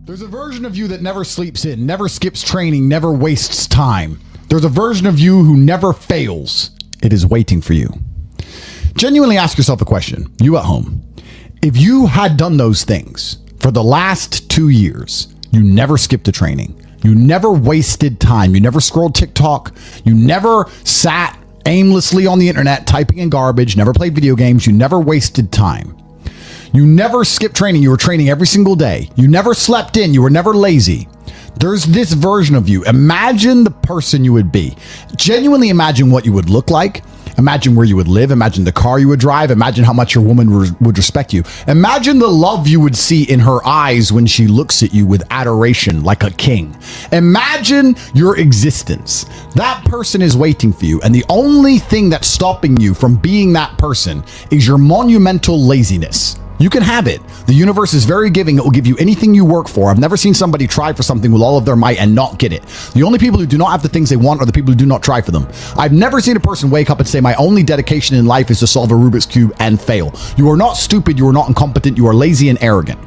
There's a version of you that never sleeps in, never skips training, never wastes time. There's a version of you who never fails. It is waiting for you. Genuinely ask yourself a question, you at home. If you had done those things for the last 2 years, you never skipped a training, you never wasted time, you never scrolled TikTok, you never sat aimlessly on the internet typing in garbage, never played video games, you never wasted time. You never skipped training. You were training every single day. You never slept in. You were never lazy. There's this version of you. Imagine the person you would be. Genuinely imagine what you would look like. Imagine where you would live. Imagine the car you would drive. Imagine how much your woman would respect you. Imagine the love you would see in her eyes when she looks at you with adoration like a king. Imagine your existence. That person is waiting for you. And the only thing that's stopping you from being that person is your monumental laziness. You can have it. The universe is very giving. It will give you anything you work for. I've never seen somebody try for something with all of their might and not get it. The only people who do not have the things they want are the people who do not try for them. I've never seen a person wake up and say, my only dedication in life is to solve a Rubik's Cube and fail. You are not stupid. You are not incompetent. You are lazy and arrogant.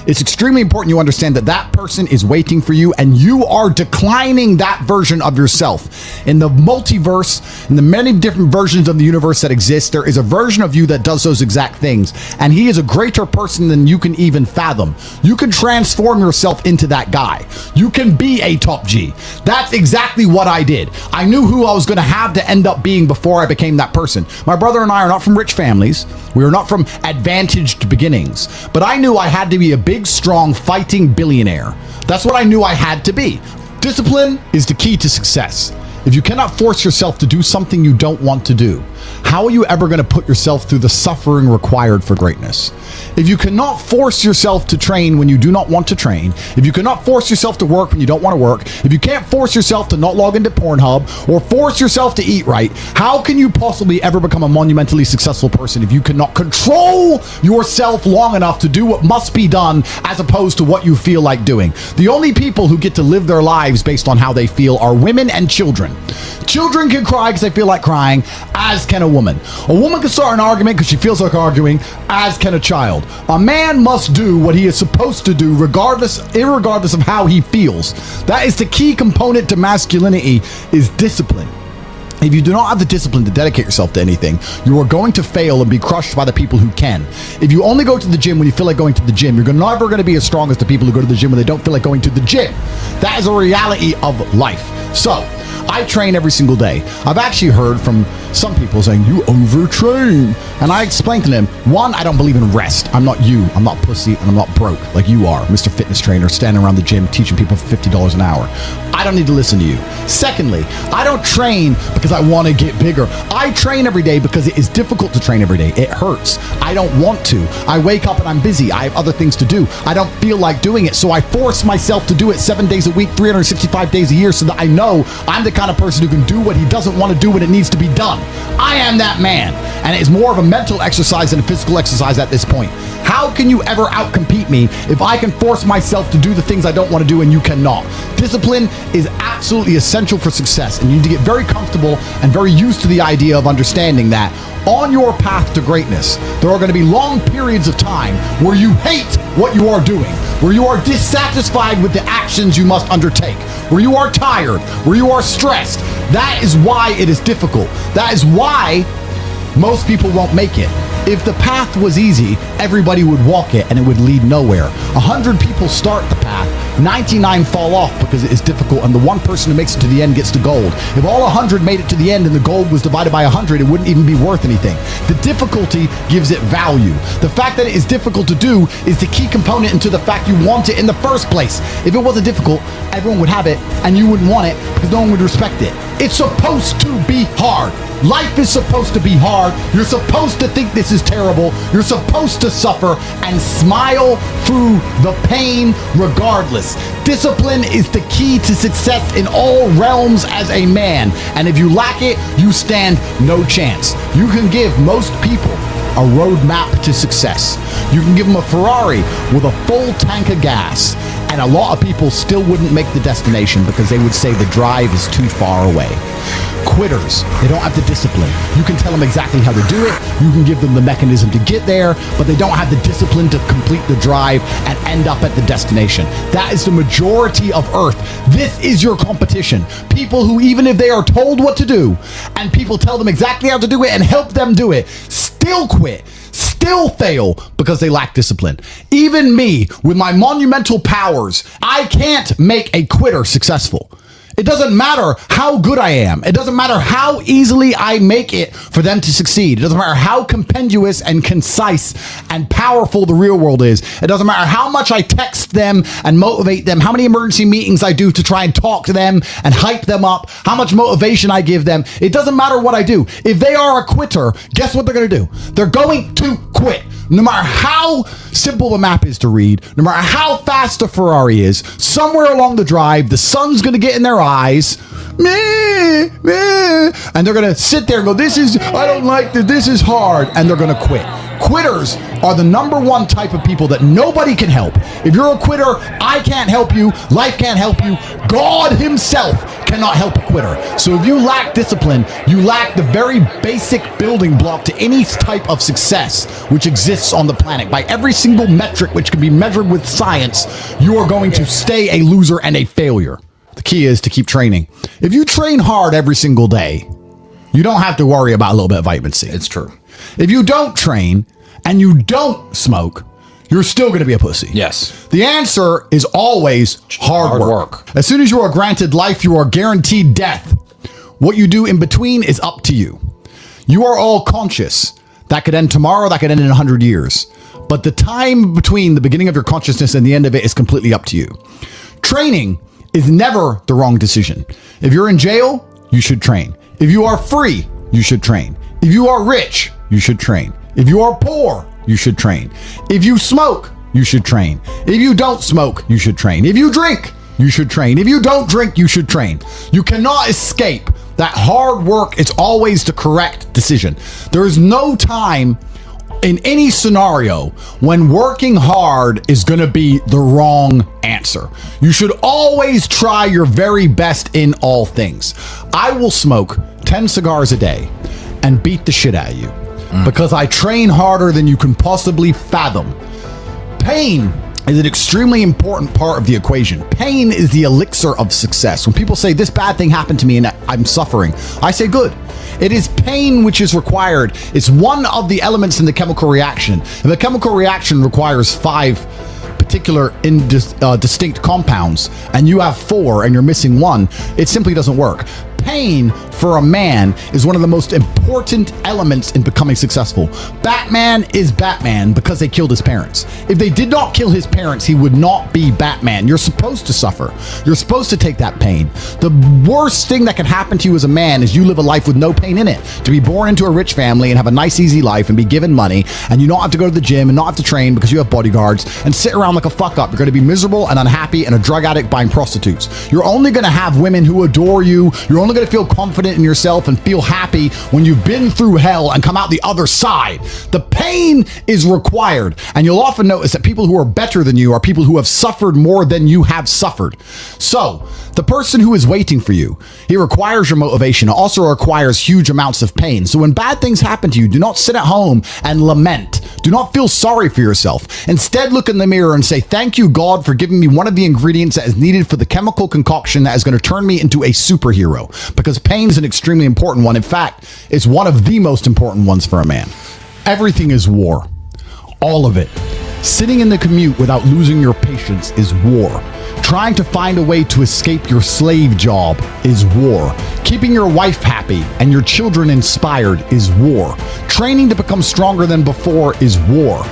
It's extremely important you understand that that person is waiting for you and you are declining that version of yourself. In the multiverse, in the many different versions of the universe that exist, there is a version of you that does those exact things. And he is a greater person than you can even fathom. You can transform yourself into that guy. You can be a top G. That's exactly what I did. I knew who I was going to have to end up being before I became that person. My brother and I are not from rich families. We are not from advantaged beginnings. But I knew I had to be a big, strong, fighting billionaire. That's what I knew I had to be. Discipline is the key to success. If you cannot force yourself to do something you don't want to do, how are you ever going to put yourself through the suffering required for greatness? If you cannot force yourself to train when you do not want to train, if you cannot force yourself to work when you don't want to work, if you can't force yourself to not log into Pornhub or force yourself to eat right, how can you possibly ever become a monumentally successful person if you cannot control yourself long enough to do what must be done as opposed to what you feel like doing? The only people who get to live their lives based on how they feel are women and children. Children can cry because they feel like crying, as can a woman. A woman can start an argument because she feels like arguing, as can a child. A man must do what he is supposed to do irregardless of how he feels. That is the key component to masculinity, is discipline. If you do not have the discipline to dedicate yourself to anything, you are going to fail and be crushed by the people who can. If you only go to the gym when you feel like going to the gym, you're never going to be as strong as the people who go to the gym when they don't feel like going to the gym. That is a reality of life. So, I train every single day. I've actually heard from some people saying, you overtrain. And I explained to them, one, I don't believe in rest. I'm not you. I'm not pussy, and I'm not broke like you are, Mr. Fitness Trainer, standing around the gym teaching people for $50 an hour. I don't need to listen to you. Secondly, I don't train because I want to get bigger. I train every day because it is difficult to train every day. It hurts. I don't want to. I wake up and I'm busy. I have other things to do. I don't feel like doing it, so I force myself to do it 7 days a week, 365 days a year, so that I know I'm the kind of person who can do what he doesn't want to do when it needs to be done. I am that man. And it is more of a mental exercise than a physical exercise at this point. How can you ever outcompete me if I can force myself to do the things I don't want to do and you cannot? Discipline is absolutely essential for success, and you need to get very comfortable and very used to the idea of understanding that on your path to greatness, there are going to be long periods of time where you hate what you are doing, where you are dissatisfied with the actions you must undertake, where you are tired, where you are stressed. That is why it is difficult. That is why most people won't make it. If the path was easy, everybody would walk it and it would lead nowhere. 100 people start the path, 99 fall off because it is difficult, and the one person who makes it to the end gets the gold. If all 100 made it to the end and the gold was divided by 100, it wouldn't even be worth anything. The difficulty gives it value. The fact that it is difficult to do is the key component into the fact you want it in the first place. If it wasn't difficult, everyone would have it and you wouldn't want it because no one would respect it. It's supposed to be hard. Life is supposed to be hard. You're supposed to think this is terrible. You're supposed to suffer and smile through the pain regardless. Discipline is the key to success in all realms as a man. And if you lack it, you stand no chance. You can give most people a roadmap to success. You can give them a Ferrari with a full tank of gas. And a lot of people still wouldn't make the destination because they would say the drive is too far away. Quitters, they don't have the discipline. You can tell them exactly how to do it. You can give them the mechanism to get there, but they don't have the discipline to complete the drive and end up at the destination. That is the majority of Earth. This is your competition. People who, even if they are told what to do and people tell them exactly how to do it and help them do it, still quit, still fail because they lack discipline. Even me, with my monumental powers, I can't make a quitter successful. It doesn't matter how good I am. It doesn't matter how easily I make it for them to succeed. It doesn't matter how compendious and concise and powerful the real world is. It doesn't matter how much I text them and motivate them, how many emergency meetings I do to try and talk to them and hype them up, how much motivation I give them. It doesn't matter what I do. If they are a quitter, guess what they're going to do? They're going to quit. No matter how simple the map is to read, no matter how fast the Ferrari is, somewhere along the drive, the sun's going to get in their eyes, meh, meh, and they're going to sit there and go, I don't like this, this is hard, and they're going to quit. Quitters are the number one type of people that nobody can help. If you're a quitter, I can't help you, life can't help you, God himself cannot help a quitter. So if you lack discipline, you lack the very basic building block to any type of success which exists on the planet. By every single metric which can be measured with science, you are going to stay a loser and a failure. The key is to keep training. If you train hard every single day, you don't have to worry about a little bit of vitamin C. It's true. If you don't train and you don't smoke, you're still going to be a pussy. Yes. The answer is always hard work. As soon as you are granted life, you are guaranteed death. What you do in between is up to you. You are all conscious. That could end tomorrow, that could end in 100 years. But the time between the beginning of your consciousness and the end of it is completely up to you. Training is never the wrong decision. If you're in jail, you should train. If you are free, you should train. If you are rich, you should train. If you are poor, you should train. If you smoke, you should train. If you don't smoke, you should train. If you drink, you should train. If you don't drink, you should train. You cannot escape that hard work is always the correct decision. There is no time in any scenario when working hard is going to be the wrong answer. You should always try your very best in all things. I will smoke 10 cigars a day and beat the shit out of you because I train harder than you can possibly fathom. Pain is an extremely important part of the equation. Pain is the elixir of success. When people say this bad thing happened to me and I'm suffering, I say good. It is pain which is required. It's one of the elements in the chemical reaction. If a chemical reaction requires 5 particular distinct compounds and you have 4 and you're missing 1, it simply doesn't work. Pain for a man is one of the most important elements in becoming successful. Batman is Batman because they killed his parents. If they did not kill his parents, he would not be Batman. You're supposed to suffer. You're supposed to take that pain. The worst thing that can happen to you as a man is you live a life with no pain in it. To be born into a rich family and have a nice, easy life and be given money, and you don't have to go to the gym and not have to train because you have bodyguards and sit around like a fuck up. You're going to be miserable and unhappy and a drug addict buying prostitutes. You're only going to have women who adore you. You're only going to feel confident in yourself and feel happy when you've been through hell and come out the other side. The pain is required, and you'll often notice that people who are better than you are people who have suffered more than you have suffered. So the person who is waiting for you, he requires your motivation. It also requires huge amounts of pain. So when bad things happen to you, do not sit at home and lament. Do not feel sorry for yourself. Instead, look in the mirror and say, thank you, God, for giving me one of the ingredients that is needed for the chemical concoction that is going to turn me into a superhero. Because pain is an extremely important one. In fact, it's one of the most important ones for a man. Everything is war. All of it. Sitting in the commute without losing your patience is war. Trying to find a way to escape your slave job is war. Keeping your wife happy and your children inspired is war. Training to become stronger than before is war.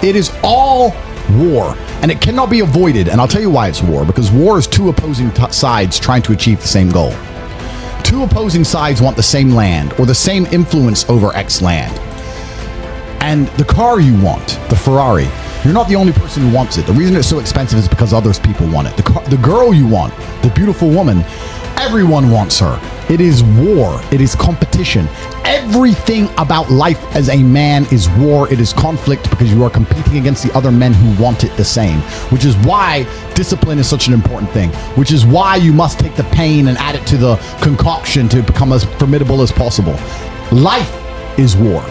It is all war, and it cannot be avoided. And I'll tell you why it's war. Because war is two opposing sides trying to achieve the same goal. Two opposing sides want the same land or the same influence over X land. And the car you want, the Ferrari, you're not the only person who wants it. The reason it's so expensive is because others people want it. The girl you want, the beautiful woman, everyone wants her. It is war. It is competition. Everything about life as a man is war. It is conflict because you are competing against the other men who want it the same, which is why discipline is such an important thing, which is why you must take the pain and add it to the concoction to become as formidable as possible. Life is war.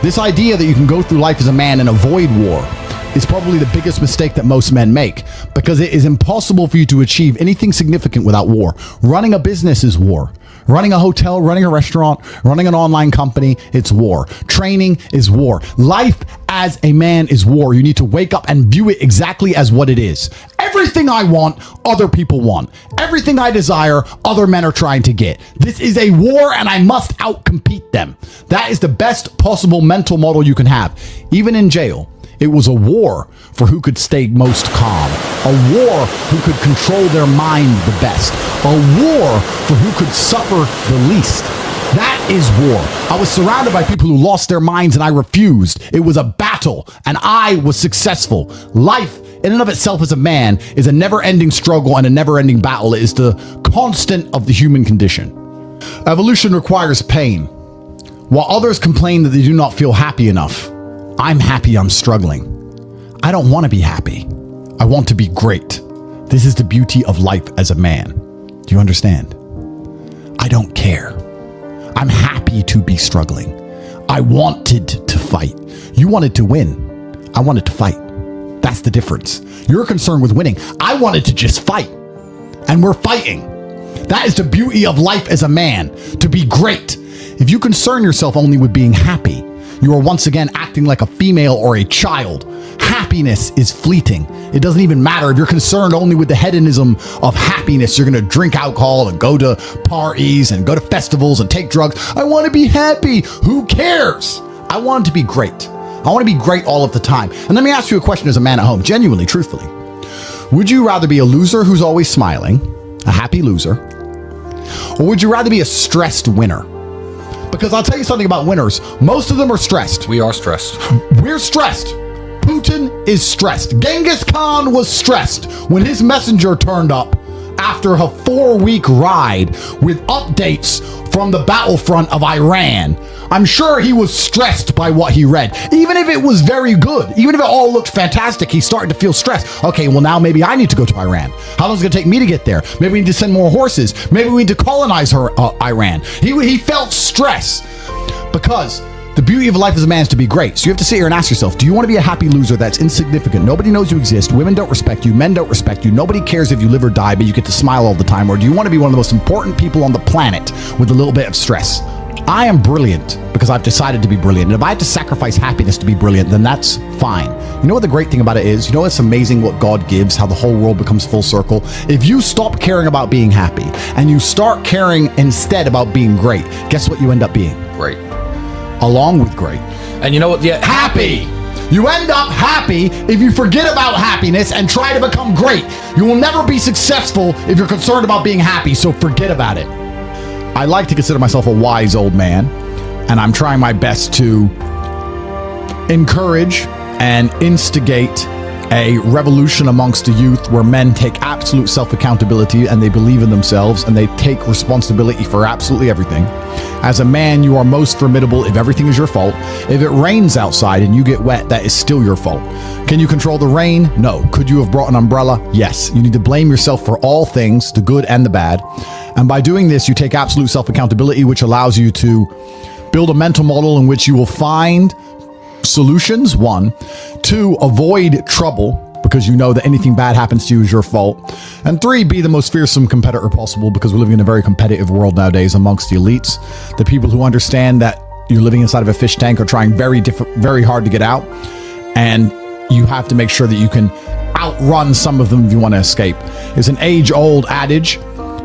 This idea that you can go through life as a man and avoid war is probably the biggest mistake that most men make, because it is impossible for you to achieve anything significant without war. Running a business is war. Running a hotel, running a restaurant, running an online company, it's war. Training is war. Life as a man is war. You need to wake up and view it exactly as what it is. Everything I want, other people want. Everything I desire, other men are trying to get. This is a war and I must outcompete them. That is the best possible mental model you can have. Even in jail, it was a war for who could stay most calm. A war who could control their mind the best. A war for who could suffer the least. That is war. I was surrounded by people who lost their minds and I refused. It was a battle and I was successful. Life in and of itself as a man is a never-ending struggle and a never-ending battle. It is the constant of the human condition. Evolution requires pain. While others complain that they do not feel happy enough, I'm happy I'm struggling. I don't want to be happy. I want to be great. This is the beauty of life as a man. Do you understand? I don't care. I'm happy to be struggling. I wanted to fight. You wanted to win. I wanted to fight. That's the difference. You're concerned with winning. I wanted to just fight. And we're fighting. That is the beauty of life as a man, to be great. If you concern yourself only with being happy, you are once again acting like a female or a child. Happiness is fleeting. It doesn't even matter if you're concerned only with the hedonism of happiness. You're going to drink alcohol and go to parties and go to festivals and take drugs. I want to be happy. Who cares? I want to be great. I want to be great all of the time. And let me ask you a question as a man at home, genuinely, truthfully. Would you rather be a loser who's always smiling, a happy loser, or would you rather be a stressed winner? Because I'll tell you something about winners. Most of them are stressed. We are stressed. We're stressed. Putin is stressed. Genghis Khan was stressed when his messenger turned up after a 4-week ride with updates from the battlefront of Iran. I'm sure he was stressed by what he read. Even if it was very good, even if it all looked fantastic, he started to feel stressed. Okay, well now maybe I need to go to Iran. How long is it going to take me to get there? Maybe we need to send more horses. Maybe we need to colonize Iran. He felt stress because the beauty of life as a man is to be great. So you have to sit here and ask yourself, do you want to be a happy loser that's insignificant? Nobody knows you exist. Women don't respect you. Men don't respect you. Nobody cares if you live or die, but you get to smile all the time. Or do you want to be one of the most important people on the planet with a little bit of stress? I am brilliant because I've decided to be brilliant. And if I have to sacrifice happiness to be brilliant, then that's fine. You know what the great thing about it is? You know it's amazing what God gives, how the whole world becomes full circle? If you stop caring about being happy and you start caring instead about being great, guess what you end up being? Great. Along with great. And you know what? Yeah, Happy. You end up happy if you forget about happiness and try to become great. You will never be successful if you're concerned about being happy, so forget about it. I like to consider myself a wise old man, and I'm trying my best to encourage and instigate a revolution amongst the youth where men take absolute self-accountability and they believe in themselves and they take responsibility for absolutely everything. As a man, you are most formidable if everything is your fault. If it rains outside and you get wet, that is still your fault. Can you control the rain? No. Could you have brought an umbrella? Yes. You need to blame yourself for all things, the good and the bad. And by doing this, you take absolute self-accountability, which allows you to build a mental model in which you will find solutions, 1. 2, avoid trouble because you know that anything bad happens to you is your fault. And 3, be the most fearsome competitor possible because we're living in a very competitive world nowadays amongst the elites. The people who understand that you're living inside of a fish tank are trying very hard to get out. And you have to make sure that you can outrun some of them if you want to escape. It's an age-old adage.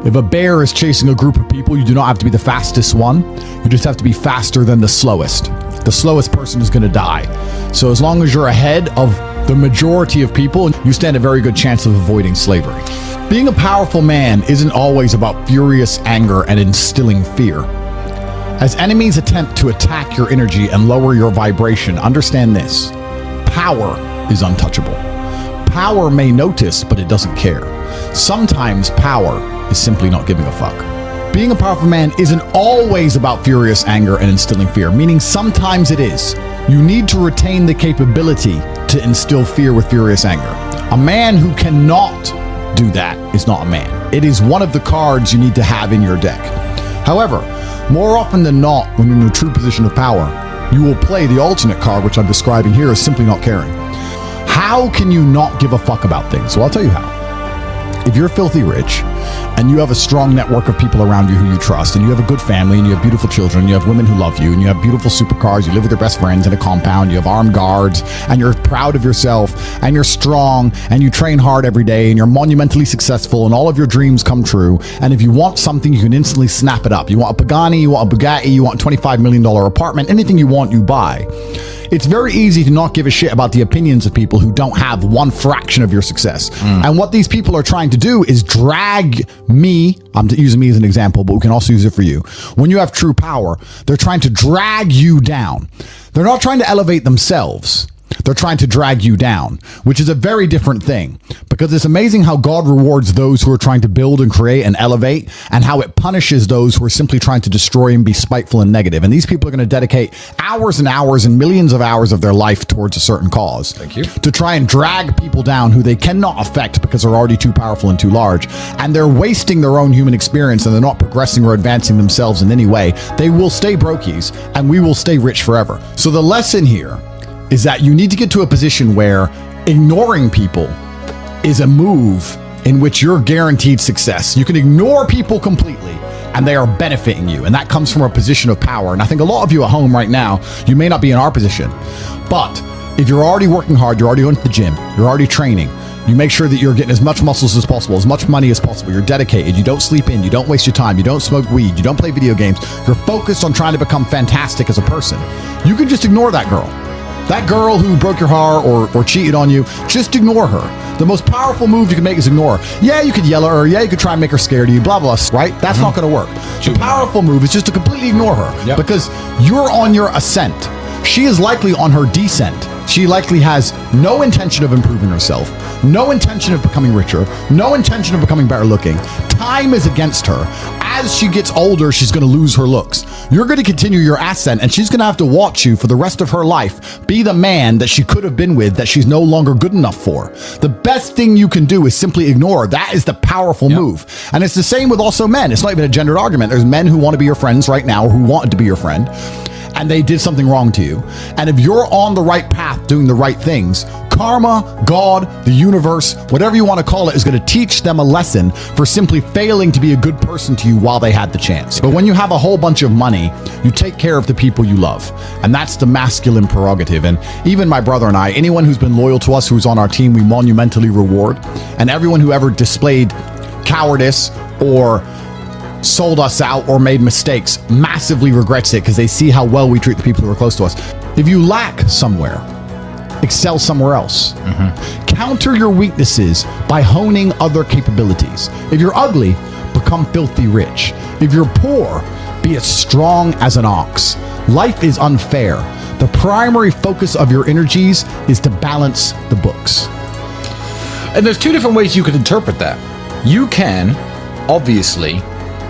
If a bear is chasing a group of people, you do not have to be the fastest one. You just have to be faster than the slowest. The slowest person is going to die. So as long as you're ahead of the majority of people, you stand a very good chance of avoiding slavery. Being a powerful man isn't always about furious anger and instilling fear. As enemies attempt to attack your energy and lower your vibration, understand this: power is untouchable. Power may notice, but it doesn't care. Sometimes power is simply not giving a fuck. being a powerful man isn't always about furious anger and instilling fear, meaning sometimes it is. You need to retain the capability to instill fear with furious anger. A man who cannot do that is not a man. It is one of the cards you need to have in your deck. However, more often than not, when you're in a true position of power, you will play the alternate card, which I'm describing here as simply not caring. How can you not give a fuck about things? Well, I'll tell you how. If you're filthy rich and you have a strong network of people around you who you trust, and you have a good family, and you have beautiful children, and you have women who love you, and you have beautiful supercars, you live with your best friends in a compound, you have armed guards, and you're proud of yourself, and you're strong, and you train hard every day, and you're monumentally successful, and all of your dreams come true, and if you want something, you can instantly snap it up. You want a Pagani, you want a Bugatti, you want a $25 million apartment, anything you want, you buy. It's very easy to not give a shit about the opinions of people who don't have one fraction of your success. And what these people are trying to do is drag me, I'm using me as an example, but we can also use it for you. When you have true power, they're trying to drag you down. They're not trying to elevate themselves. They're trying to drag you down, which is a very different thing, because it's amazing how God rewards those who are trying to build and create and elevate, and how it punishes those who are simply trying to destroy and be spiteful and negative. And these people are going to dedicate hours and hours and millions of hours of their life towards a certain cause. Thank you. To try and drag people down who they cannot affect because they're already too powerful and too large. And they're wasting their own human experience, and they're not progressing or advancing themselves in any way. They will stay brokies, and we will stay rich forever. So the lesson here is that you need to get to a position where ignoring people is a move in which you're guaranteed success. You can ignore people completely and they are benefiting you. And that comes from a position of power. And I think a lot of you at home right now, you may not be in our position, but if you're already working hard, you're already going to the gym, you're already training, you make sure that you're getting as much muscles as possible, as much money as possible, you're dedicated, you don't sleep in, you don't waste your time, you don't smoke weed, you don't play video games, you're focused on trying to become fantastic as a person. You can just ignore that girl. That girl who broke your heart or cheated on you, just ignore her. The most powerful move you can make is ignore her. Yeah, you could yell at her. Yeah, you could try and make her scared of you, blah, blah, right? That's not going to work. The powerful move is just to completely ignore her because you're on your ascent. She is likely on her descent. She likely has no intention of improving herself, no intention of becoming richer, no intention of becoming better looking. Time is against her. As she gets older, she's going to lose her looks. You're going to continue your ascent, and she's going to have to watch you for the rest of her life be the man that she could have been with that she's no longer good enough for. The best thing you can do is simply ignore her. That is the powerful move. And it's the same with also men. It's not even a gendered argument. There's men who want to be your friends right now, or who wanted to be your friend, and they did something wrong to you. And if you're on the right path doing the right things, karma, God, the universe, whatever you want to call it, is going to teach them a lesson for simply failing to be a good person to you while they had the chance. But when you have a whole bunch of money, you take care of the people you love. And that's the masculine prerogative. And even my brother and I, anyone who's been loyal to us, who's on our team, we monumentally reward. And everyone who ever displayed cowardice or sold us out or made mistakes massively regrets it, because they see how well we treat the people who are close to us. If you lack somewhere, excel somewhere else. Counter your weaknesses by honing other capabilities. If you're ugly, become filthy rich. If you're poor, be as strong as an ox. Life is unfair. The primary focus of your energies is to balance the books. And there's two different ways you could interpret that. You can, obviously,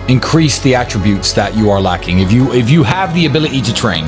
increase the attributes that you are lacking. If you have the ability to train,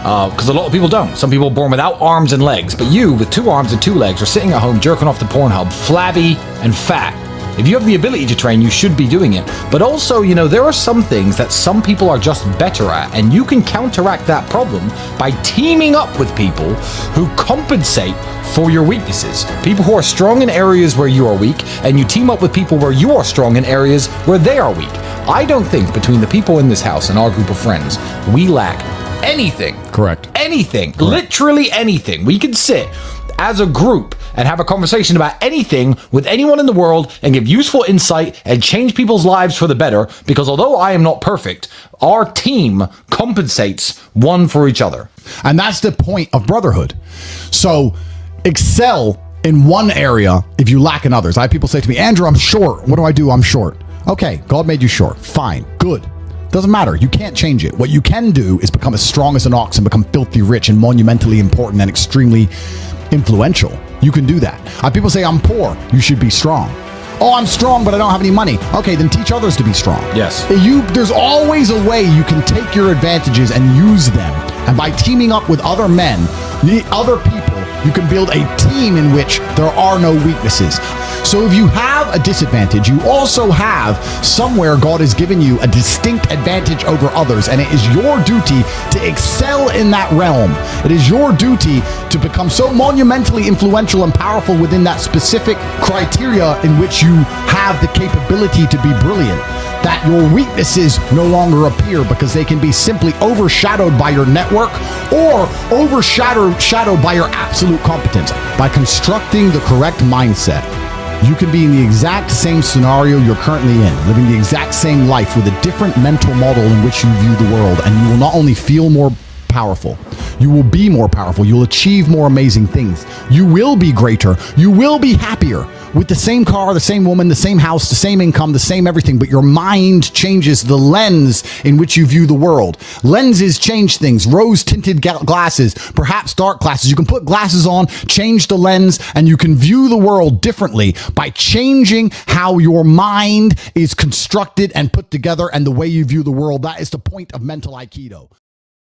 because a lot of people don't. Some people are born without arms and legs, but you, with 2 arms and 2 legs, are sitting at home jerking off the Pornhub, flabby and fat. If you have the ability to train, you should be doing it. But also, there are some things that some people are just better at, and you can counteract that problem by teaming up with people who compensate for your weaknesses. People who are strong in areas where you are weak, and you team up with people where you are strong in areas where they are weak. I don't think between the people in this house and our group of friends, we lack anything. Correct. Anything. Correct. Literally anything. We can sit as a group and have a conversation about anything with anyone in the world and give useful insight and change people's lives for the better, because although I am not perfect, our team compensates one for each other. And that's the point of brotherhood. So excel in one area if you lack in others. I have people say to me, Andrew, I'm short. What do I do? I'm short. Okay, God made you short. Fine. Good. Doesn't matter. You can't change it. What you can do is become as strong as an ox and become filthy rich and monumentally important and extremely influential. You can do that. People say, I'm poor. You should be strong. Oh, I'm strong, but I don't have any money. Okay, then teach others to be strong. Yes. There's always a way you can take your advantages and use them. And by teaming up with other men, other people, you can build a team in which there are no weaknesses. So if you have a disadvantage, you also have somewhere God has given you a distinct advantage over others, and it is your duty to excel in that realm. It is your duty to become so monumentally influential and powerful within that specific criteria in which you have the capability to be brilliant, that your weaknesses no longer appear because they can be simply overshadowed by your network or overshadowed by your absolute competence. By constructing the correct mindset, you can be in the exact same scenario you're currently in, living the exact same life with a different mental model in which you view the world, and you will not only feel more powerful, you will be more powerful, you'll achieve more amazing things, you will be greater, you will be happier with the same car, the same woman, the same house, the same income, the same everything, but your mind changes the lens in which you view the world. Lenses change things. Rose-tinted glasses, perhaps dark glasses. You can put glasses on, change the lens, and you can view the world differently by changing how your mind is constructed and put together and the way you view the world. That is the point of mental Aikido.